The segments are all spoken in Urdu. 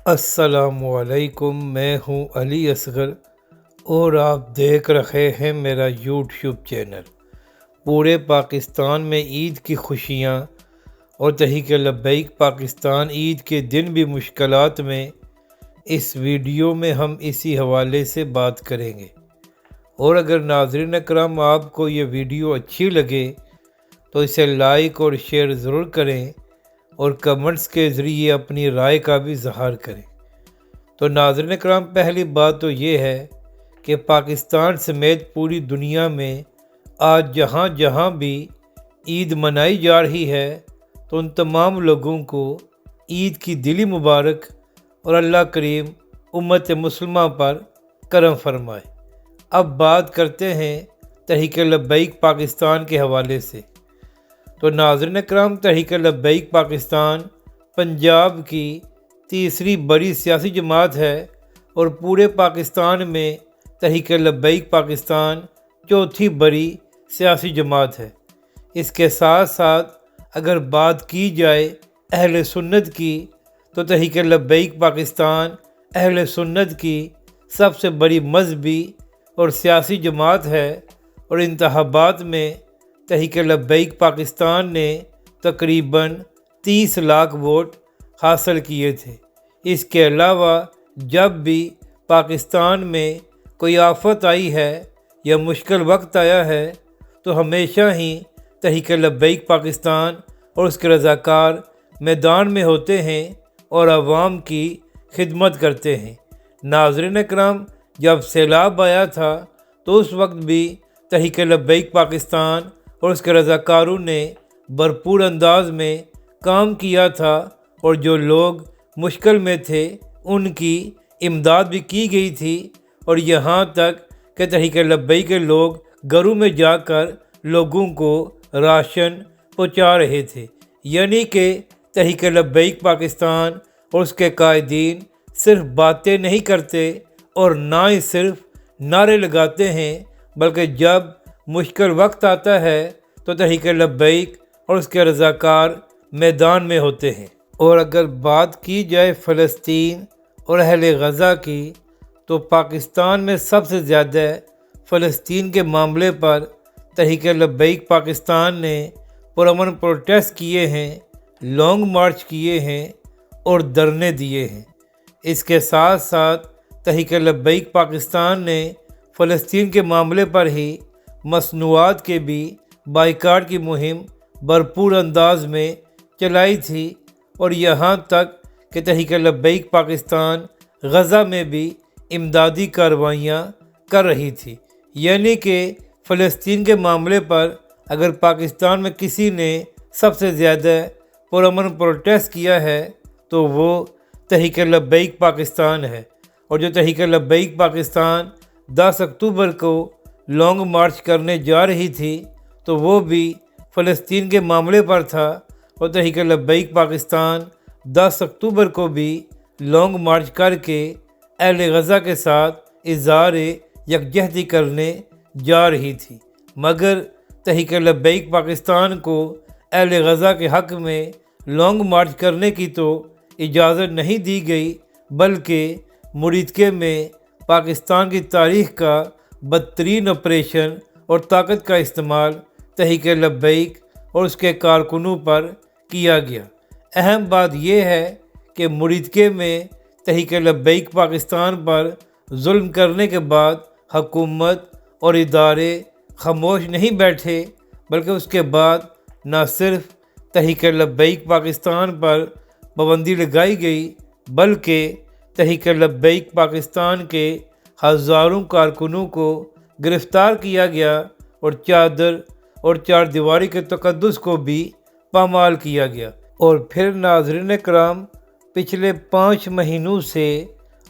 السلام علیکم، میں ہوں علی اصغر اور آپ دیکھ رہے ہیں میرا یوٹیوب چینل۔ پورے پاکستان میں عید کی خوشیاں اور تحریک لبیک پاکستان عید کے دن بھی مشکلات میں، اس ویڈیو میں ہم اسی حوالے سے بات کریں گے۔ اور اگر ناظرین اکرام آپ کو یہ ویڈیو اچھی لگے تو اسے لائک اور شیئر ضرور کریں اور کمنٹس کے ذریعے اپنی رائے کا بھی اظہار کریں۔ تو ناظرین اکرام، پہلی بات تو یہ ہے کہ پاکستان سمیت پوری دنیا میں آج جہاں جہاں بھی عید منائی جا رہی ہے تو ان تمام لوگوں کو عید کی دلی مبارک اور اللہ کریم امت مسلمہ پر کرم فرمائے۔ اب بات کرتے ہیں تحریک لبیک پاکستان کے حوالے سے۔ تو ناظرین اکرام، تحریک لبیک پاکستان پنجاب کی تیسری بڑی سیاسی جماعت ہے اور پورے پاکستان میں تحریک لبیک پاکستان چوتھی بڑی سیاسی جماعت ہے۔ اس کے ساتھ ساتھ اگر بات کی جائے اہل سنت کی تو تحریک لبیک پاکستان اہل سنت کی سب سے بڑی مذہبی اور سیاسی جماعت ہے اور انتخابات میں تحریک لبیک پاکستان نے تقریباً 30 لاکھ ووٹ حاصل کیے تھے۔ اس کے علاوہ جب بھی پاکستان میں کوئی آفت آئی ہے یا مشکل وقت آیا ہے تو ہمیشہ ہی تحریک لبیک پاکستان اور اس کے رضاکار میدان میں ہوتے ہیں اور عوام کی خدمت کرتے ہیں۔ ناظرین اکرام، جب سیلاب آیا تھا تو اس وقت بھی تحریک لبیک پاکستان اور اس کے رضاکاروں نے بھرپور انداز میں کام کیا تھا اور جو لوگ مشکل میں تھے ان کی امداد بھی کی گئی تھی، اور یہاں تک کہ تحریک لبیک کے لوگ گھروں میں جا کر لوگوں کو راشن پہنچا رہے تھے۔ یعنی کہ تحریک لبیک پاکستان اور اس کے قائدین صرف باتیں نہیں کرتے اور نہ ہی صرف نعرے لگاتے ہیں، بلکہ جب مشکل وقت آتا ہے تو تحریک لبیک اور اس کے رضاکار میدان میں ہوتے ہیں۔ اور اگر بات کی جائے فلسطین اور اہل غزہ کی تو پاکستان میں سب سے زیادہ فلسطین کے معاملے پر تحریک لبیک پاکستان نے پرامن پروٹیسٹ کیے ہیں، لانگ مارچ کیے ہیں اور دھرنے دیے ہیں۔ اس کے ساتھ ساتھ تحریک لبیک پاکستان نے فلسطین کے معاملے پر ہی مصنوعات کے بھی بائیکاٹ کی مہم بھرپور انداز میں چلائی تھی، اور یہاں تک کہ تحریک لبیک پاکستان غزہ میں بھی امدادی کارروائیاں کر رہی تھی۔ یعنی کہ فلسطین کے معاملے پر اگر پاکستان میں کسی نے سب سے زیادہ پرامن پروٹیسٹ کیا ہے تو وہ تحریک لبیک پاکستان ہے، اور جو تحریک لبیک پاکستان 10 اکتوبر کو لانگ مارچ کرنے جا رہی تھی تو وہ بھی فلسطین کے معاملے پر تھا، اور تحریک لبیک پاکستان 10 اکتوبر کو بھی لانگ مارچ کر کے اہل غزہ کے ساتھ اظہار یکجہتی کرنے جا رہی تھی۔ مگر تحریک لبیک پاکستان کو اہل غزہ کے حق میں لانگ مارچ کرنے کی تو اجازت نہیں دی گئی، بلکہ مریتکے میں پاکستان کی تاریخ کا بدترین آپریشن اور طاقت کا استعمال تحریک لبیک اور اس کے کارکنوں پر کیا گیا۔ اہم بات یہ ہے کہ مریتکے میں تحریک لبیک پاکستان پر ظلم کرنے کے بعد حکومت اور ادارے خاموش نہیں بیٹھے، بلکہ اس کے بعد نہ صرف تحریک لبیک پاکستان پر پابندی لگائی گئی، بلکہ تحریک لبیک پاکستان کے ہزاروں کارکنوں کو گرفتار کیا گیا اور چادر اور چار دیواری کے تقدس کو بھی پامال کیا گیا۔ اور پھر ناظرین کرام، پچھلے 5 مہینوں سے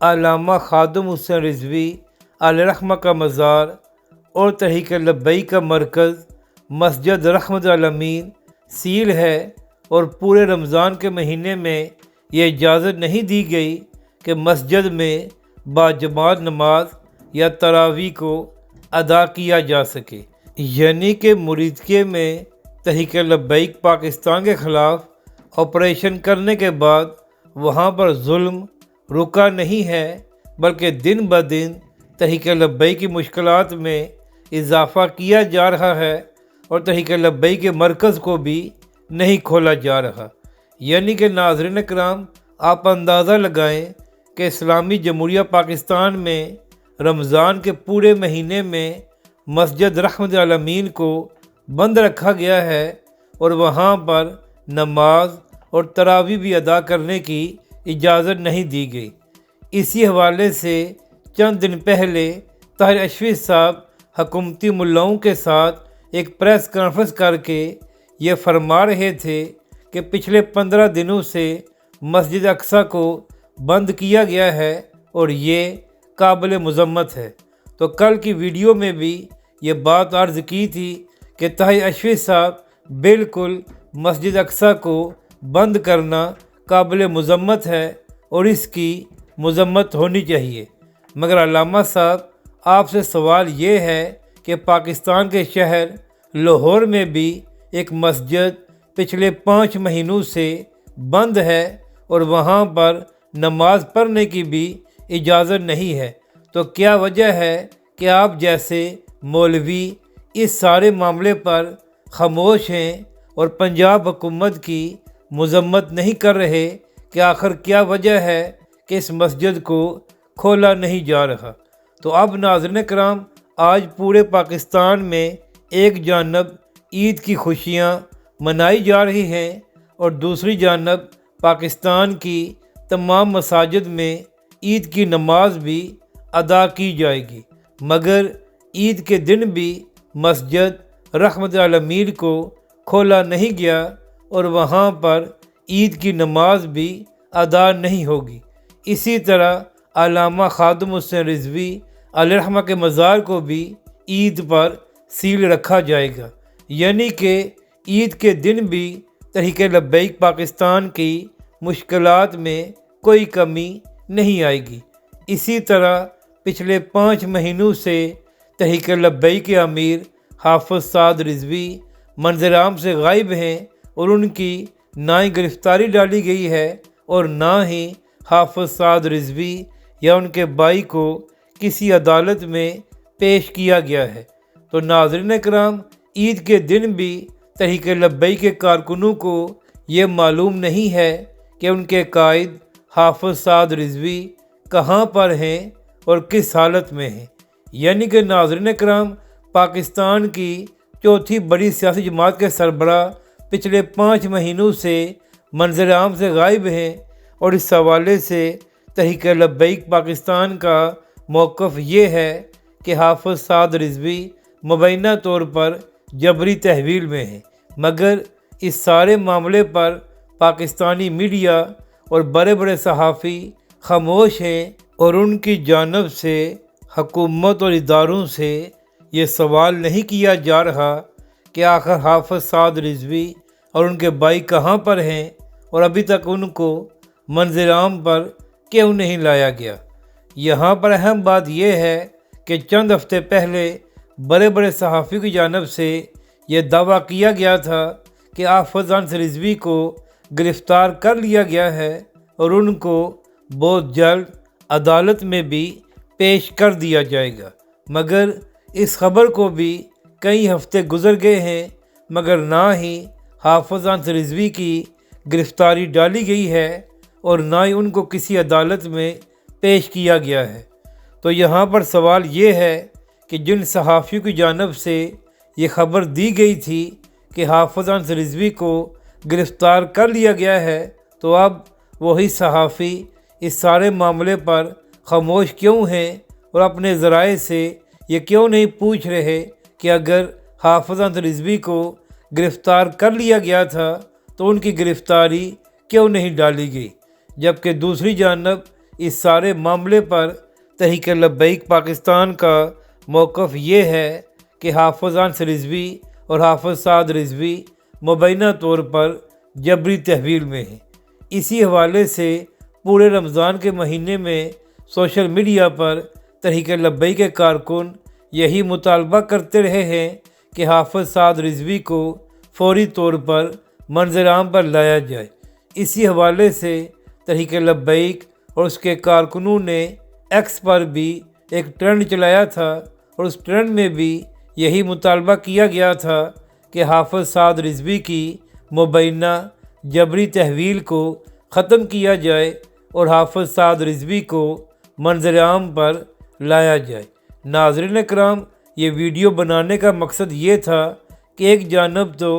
علامہ خادم حسین رضوی علیہ رحمہ کا مزار اور تحریک لبیک کا مرکز مسجد رحمت العالمین سیل ہے، اور پورے رمضان کے مہینے میں یہ اجازت نہیں دی گئی کہ مسجد میں باجماعت نماز یا تراویح کو ادا کیا جا سکے۔ یعنی کہ مریتکے میں تحریک لبیک پاکستان کے خلاف آپریشن کرنے کے بعد وہاں پر ظلم رکا نہیں ہے، بلکہ دن بدن تحریک لبیک کی مشکلات میں اضافہ کیا جا رہا ہے اور تحریک لبیک کے مرکز کو بھی نہیں کھولا جا رہا۔ یعنی کہ ناظرین کرام، آپ اندازہ لگائیں کہ اسلامی جمہوریہ پاکستان میں رمضان کے پورے مہینے میں مسجد رحمت العالمین کو بند رکھا گیا ہے اور وہاں پر نماز اور تراویح بھی ادا کرنے کی اجازت نہیں دی گئی۔ اسی حوالے سے چند دن پہلے طاہر اشرف صاحب حکومتی ملاؤں کے ساتھ ایک پریس کانفرنس کر کے یہ فرما رہے تھے کہ پچھلے 15 دنوں سے مسجد اقصیٰ کو بند کیا گیا ہے اور یہ قابل مذمت ہے۔ تو کل کی ویڈیو میں بھی یہ بات عرض کی تھی کہ طاہر اشرف صاحب بالکل مسجد اقصیٰ کو بند کرنا قابل مذمت ہے اور اس کی مذمت ہونی چاہیے، مگر علامہ صاحب آپ سے سوال یہ ہے کہ پاکستان کے شہر لاہور میں بھی ایک مسجد پچھلے 5 مہینوں سے بند ہے اور وہاں پر نماز پڑھنے کی بھی اجازت نہیں ہے، تو کیا وجہ ہے کہ آپ جیسے مولوی اس سارے معاملے پر خاموش ہیں اور پنجاب حکومت کی مذمت نہیں کر رہے کہ آخر کیا وجہ ہے کہ اس مسجد کو کھولا نہیں جا رہا؟ تو اب ناظرین کرام، آج پورے پاکستان میں ایک جانب عید کی خوشیاں منائی جا رہی ہیں اور دوسری جانب پاکستان کی تمام مساجد میں عید کی نماز بھی ادا کی جائے گی، مگر عید کے دن بھی مسجد رحمت العالمین کو کھولا نہیں گیا اور وہاں پر عید کی نماز بھی ادا نہیں ہوگی۔ اسی طرح علامہ خادم حسین رضوی علیہ الرحمہ کے مزار کو بھی عید پر سیل رکھا جائے گا، یعنی کہ عید کے دن بھی تحریک لبیک پاکستان کی مشکلات میں کوئی کمی نہیں آئے گی۔ اسی طرح پچھلے 5 مہینوں سے تحریک لبیک کے امیر حافظ سعد رضوی منظر عام سے غائب ہیں اور ان کی نہ ہی گرفتاری ڈالی گئی ہے اور نہ ہی حافظ سعد رضوی یا ان کے بھائی کو کسی عدالت میں پیش کیا گیا ہے۔ تو ناظرین کرام، عید کے دن بھی تحریک لبیک کے کارکنوں کو یہ معلوم نہیں ہے کہ ان کے قائد حافظ سعد رضوی کہاں پر ہیں اور کس حالت میں ہیں۔ یعنی کہ ناظرین کرام، پاکستان کی چوتھی بڑی سیاسی جماعت کے سربراہ پچھلے 5 مہینوں سے منظر عام سے غائب ہیں اور اس حوالے سے تحریک لبیک پاکستان کا موقف یہ ہے کہ حافظ سعد رضوی مبینہ طور پر جبری تحویل میں ہیں، مگر اس سارے معاملے پر پاکستانی میڈیا اور بڑے بڑے صحافی خاموش ہیں اور ان کی جانب سے حکومت اور اداروں سے یہ سوال نہیں کیا جا رہا کہ آخر حافظ سعد رضوی اور ان کے بھائی کہاں پر ہیں اور ابھی تک ان کو منظر عام پر کیوں نہیں لایا گیا۔ یہاں پر اہم بات یہ ہے کہ چند ہفتے پہلے بڑے بڑے صحافیوں کی جانب سے یہ دعویٰ کیا گیا تھا کہ حافظ رضوی کو گرفتار کر لیا گیا ہے اور ان کو بہت جلد عدالت میں بھی پیش کر دیا جائے گا، مگر اس خبر کو بھی کئی ہفتے گزر گئے ہیں مگر نہ ہی حافظ رضوی کی گرفتاری ڈالی گئی ہے اور نہ ہی ان کو کسی عدالت میں پیش کیا گیا ہے۔ تو یہاں پر سوال یہ ہے کہ جن صحافیوں کی جانب سے یہ خبر دی گئی تھی کہ حافظ رضوی کو گرفتار کر لیا گیا ہے، تو اب وہی صحافی اس سارے معاملے پر خاموش کیوں ہیں اور اپنے ذرائع سے یہ کیوں نہیں پوچھ رہے کہ اگر حافظ رضوی کو گرفتار کر لیا گیا تھا تو ان کی گرفتاری کیوں نہیں ڈالی گئی، جبکہ دوسری جانب اس سارے معاملے پر تحریک لبیک پاکستان کا موقف یہ ہے کہ حافظ رضوی اور حافظ سعد رضوی مبینہ طور پر جبری تحویل میں ہیں۔ اسی حوالے سے پورے رمضان کے مہینے میں سوشل میڈیا پر تحریک لبیک کے کارکن یہی مطالبہ کرتے رہے ہیں کہ حافظ سعد رضوی کو فوری طور پر منظر عام پر لایا جائے۔ اسی حوالے سے تحریک لبیک اور اس کے کارکنوں نے ایکس پر بھی ایک ٹرینڈ چلایا تھا، اور اس ٹرینڈ میں بھی یہی مطالبہ کیا گیا تھا کہ حافظ سعد رضوی کی مبینہ جبری تحویل کو ختم کیا جائے اور حافظ سعد رضوی کو منظر عام پر لایا جائے۔ ناظرین کرام، یہ ویڈیو بنانے کا مقصد یہ تھا کہ ایک جانب تو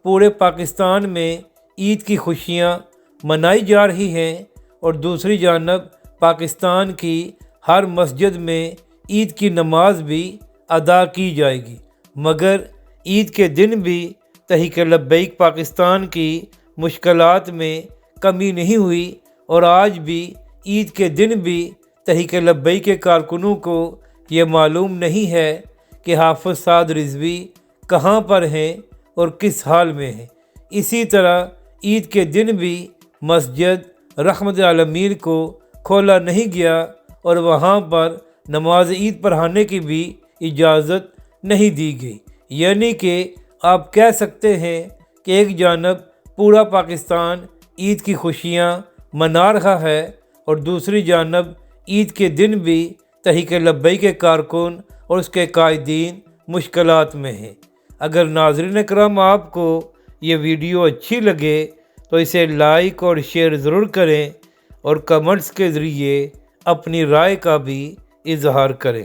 پورے پاکستان میں عید کی خوشیاں منائی جا رہی ہیں، اور دوسری جانب پاکستان کی ہر مسجد میں عید کی نماز بھی ادا کی جائے گی، مگر عید کے دن بھی تحریک لبیک پاکستان کی مشکلات میں کمی نہیں ہوئی، اور آج بھی عید کے دن بھی تحریک لبیک کے کارکنوں کو یہ معلوم نہیں ہے کہ حافظ سعد رضوی کہاں پر ہیں اور کس حال میں ہیں۔ اسی طرح عید کے دن بھی مسجد رحمت العالمین کو کھولا نہیں گیا، اور وہاں پر نماز عید پڑھانے کی بھی اجازت نہیں دی گئی۔ یعنی کہ آپ کہہ سکتے ہیں کہ ایک جانب پورا پاکستان عید کی خوشیاں منا رہا ہے، اور دوسری جانب عید کے دن بھی تحریک لبیک کے کارکن اور اس کے قائدین مشکلات میں ہیں۔ اگر ناظرین کرام آپ کو یہ ویڈیو اچھی لگے تو اسے لائک اور شیئر ضرور کریں، اور کمنٹس کے ذریعے اپنی رائے کا بھی اظہار کریں۔